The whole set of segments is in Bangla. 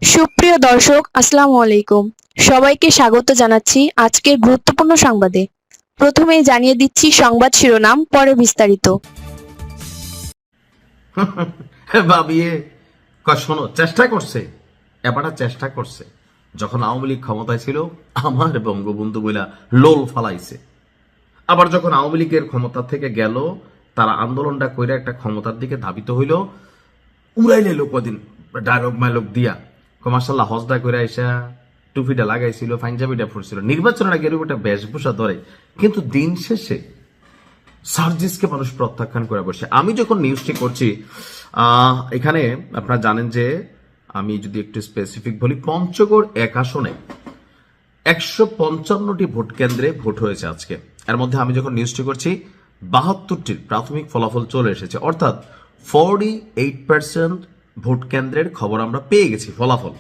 সুপ্রিয় দর্শক, আসসালামু আলাইকুম। সবাইকে স্বাগত জানাচ্ছি আজকের গুরুত্বপূর্ণ সংবাদে। প্রথমেই জানিয়ে দিচ্ছি সংবাদ শিরোনাম, পরে বিস্তারিত। ভাবিয়ে শোনো, চেষ্টা করছে, এবারটা চেষ্টা করছে। যখন আওয়ামী লীগ ক্ষমতায় ছিল আমার বঙ্গবন্ধু বইলা লোল ফালাইছে। আবার যখন আওয়ামী লীগের ক্ষমতা থেকে গেল, তারা আন্দোলনটা কইরা একটা ক্ষমতার দিকে ধাবিত হইল, উড়াই নিল কদিন ডায়লগ মাইলগ দিয়া। মাসাল্লাহ হজদা করে আইসা টুপিটা লাগাইছিল, পাঞ্জাবিটা ফুরছিল, নির্বাচনের আগে এরকম একটা বেশভূষা ধরে। কিন্তু দিন শেষে সার্জিসকে মানুষ প্রত্যাখ্যান করে বসে। আমি যখন নিউজটি করছি, এখানে আপনারা জানেন যে আমি যদি একটু স্পেসিফিক বলি, পঞ্চগড় 1 আসনে 155টি ভোট কেন্দ্রে ভোট হয়েছে আজকে। এর মধ্যে আমি যখন নিউজটি করছি 72টির প্রাথমিক ফলাফল চলে এসেছে, অর্থাৎ 48% ভোট কেন্দ্রের খবর আমরা পেয়ে গেছি, ফলাফল।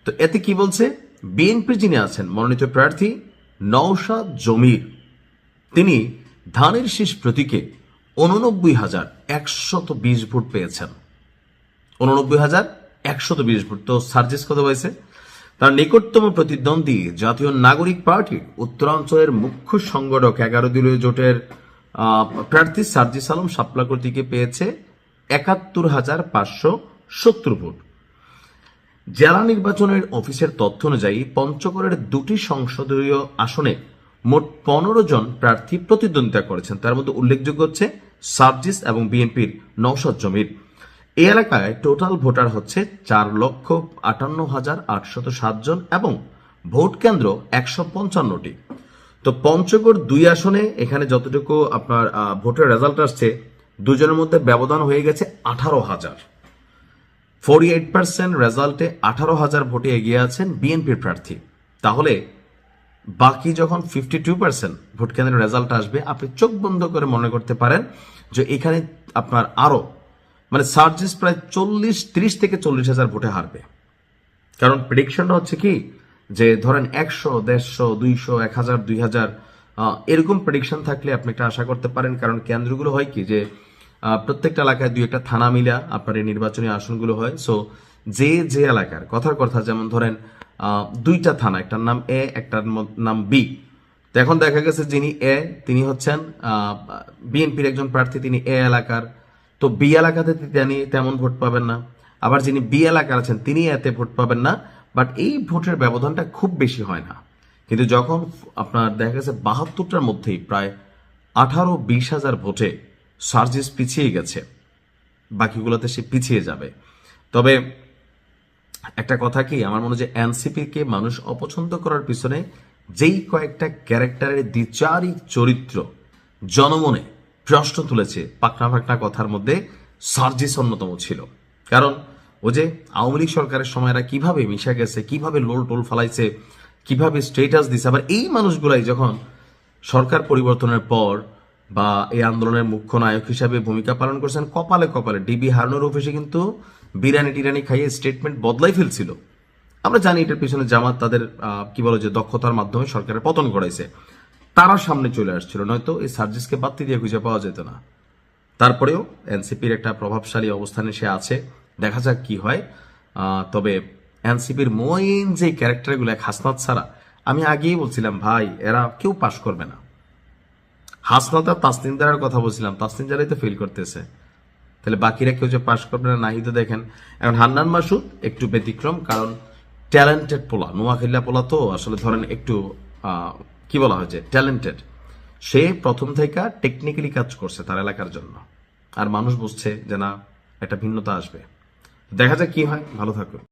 তো এতে কি বলছে, বিএনপি যিনি আছেন মনোনীত প্রার্থী নওশাদ জমির, তিনি ধানের শীষ প্রতীকে 89,120 ভোট পেয়েছেন। 89,120 ভোট। তো সার্জিস কত হয়েছে? তার নিকটতম প্রতিদ্বন্দ্বী জাতীয় নাগরিক পার্টির উত্তরাঞ্চলের মুখ্য সংগঠক 11 দলীয় জোটের প্রার্থী সার্জিস আলম শাপলা কর্তৃকে পেয়েছে 71,570 ভোট। জেলা নির্বাচনের অফিসের তথ্য অনুযায়ী পঞ্চগড়ের 2টি সংসদীয় আসনে মোট 15 জন প্রার্থী প্রতিদ্বন্দ্বিতা করেছেন। তার মধ্যে উল্লেখযোগ্য হচ্ছে সার্জিস এবং বিএনপির নওশাদ জমির। এই এলাকায় টোটাল ভোটার হচ্ছে 4,58,807 জন এবং ভোট কেন্দ্র 155টি। তো পঞ্চগড় 2 আসনে এখানে যতটুকু আপনার ভোটের রেজাল্ট আসছে, দুজনের মধ্যে ব্যবধান হয়ে গেছে 18,000। 48% রেজাল্টে 18,000 ভোটে এগিয়ে আছেন বিএনপির প্রার্থী। তাহলে বাকি যখন 52% ভোট কেন্দ্রের রেজাল্ট আসবে, আপনি চোখ বন্ধ করে মনে করতে পারেন যে এখানে আপনার আরো মানে সার্জিস প্রায় 30 থেকে 40,000 ভোটে হারবে। কারণ প্রেডিকশনটা হচ্ছে কি, যে ধরেন 100, 150, 200, 1000, 2000 এরকম প্রেডিকশন থাকলে আপনি একটা আশা করতে পারেন। কারণ কেন্দ্রগুলো হয় কি, যে প্রত্যেকটা এলাকায় 2-1টা থানা মিলা আপনার এই নির্বাচনী আসনগুলো হয়। সো যে এলাকার কথার কথা, যেমন ধরেন 2টা থানা, একটার নাম এ, একটার নাম বি। তো এখন দেখা গেছে যিনি এ, তিনি হচ্ছেন বিএনপির একজন প্রার্থী, তিনি এ এলাকার। তো বি এলাকাতে তিনি তেমন ভোট পাবেন না। আবার যিনি বি এলাকার আছেন তিনি এতে ভোট পাবেন না। বাট এই ভোটের ব্যবধানটা খুব বেশি হয় না। কিন্তু যখন আপনার দেখা গেছে 72টার মধ্যেই প্রায় 18-20 হাজার ভোটে সার্জিস পিছিয়ে গেছে, বাকিগুলোতে সে পিছিয়ে যাবে। তবে একটা কথা কি, আমার মনে হয় যে এনসিপি কে মানুষ অপছন্দ করার পিছনে যেই কয়েকটা ক্যারেক্টারের দ্বিচারিক চরিত্র জনমনে প্রশ্ন তুলেছে, পাকনা পাকনা কথার মধ্যে সার্জিস অন্যতম ছিল। কারণ ও যে আওয়ামী লীগ সরকারের সময় এরা কিভাবে মিশে গেছে, কিভাবে লোল টোল ফালাইছে, কিভাবে স্টেটাস দিছে, আবার এই মানুষগুলাই যখন সরকার পরিবর্তনের পর বা এই আন্দোলনের মুখ্য নায়ক হিসাবে ভূমিকা পালন করছেন, কপালে কপালে ডিবি হারুনের অফিসে কিন্তু বিরিয়ানি টিরানি খাইয়ে স্টেটমেন্ট বদলাই ফেলছিল। আমরা জানি এটার পিছনে জামাত তাদের কি বলে যে দক্ষতার মাধ্যমে সরকারের পতন করাইছে, তারা সামনে চলে আসছিল, নয়তো এই সার্জিসকে বাত্তি দিয়ে খুঁজে পাওয়া যেত না। তারপরেও এনসিপির একটা প্রভাবশালী অবস্থানে সে আছে, দেখা যাক কি হয়। তবে এনসিপির মেইন যে ক্যারেক্টারগুলো, হাসনাত ছাড়া, আমি আগেই বলছিলাম ভাই এরা কেউ পাশ করবে না। হাসনাত আর তাসনিম জারার কথা বলছিলাম, তাসনিম জারাই তো ফেল করতেছে, তাহলে বাকিরা কেউ যে পাশ করবে না, নাই তো দেখেন। এখন হান্নান মাসুদ একটু ব্যতিক্রম, কারণ ট্যালেন্টেড পোলা, নোয়াখালীলা পোলা, তো আসলে ধরেন একটু কি বলা হয় যে ট্যালেন্টেড। সে প্রথম থেকে টেকনিক্যালি কাজ করছে তার এলাকার জন্য, আর মানুষ বুঝছে যে না একটা ভিন্নতা আসবে। দেখা যাক কি হয়। ভালো থাকুন।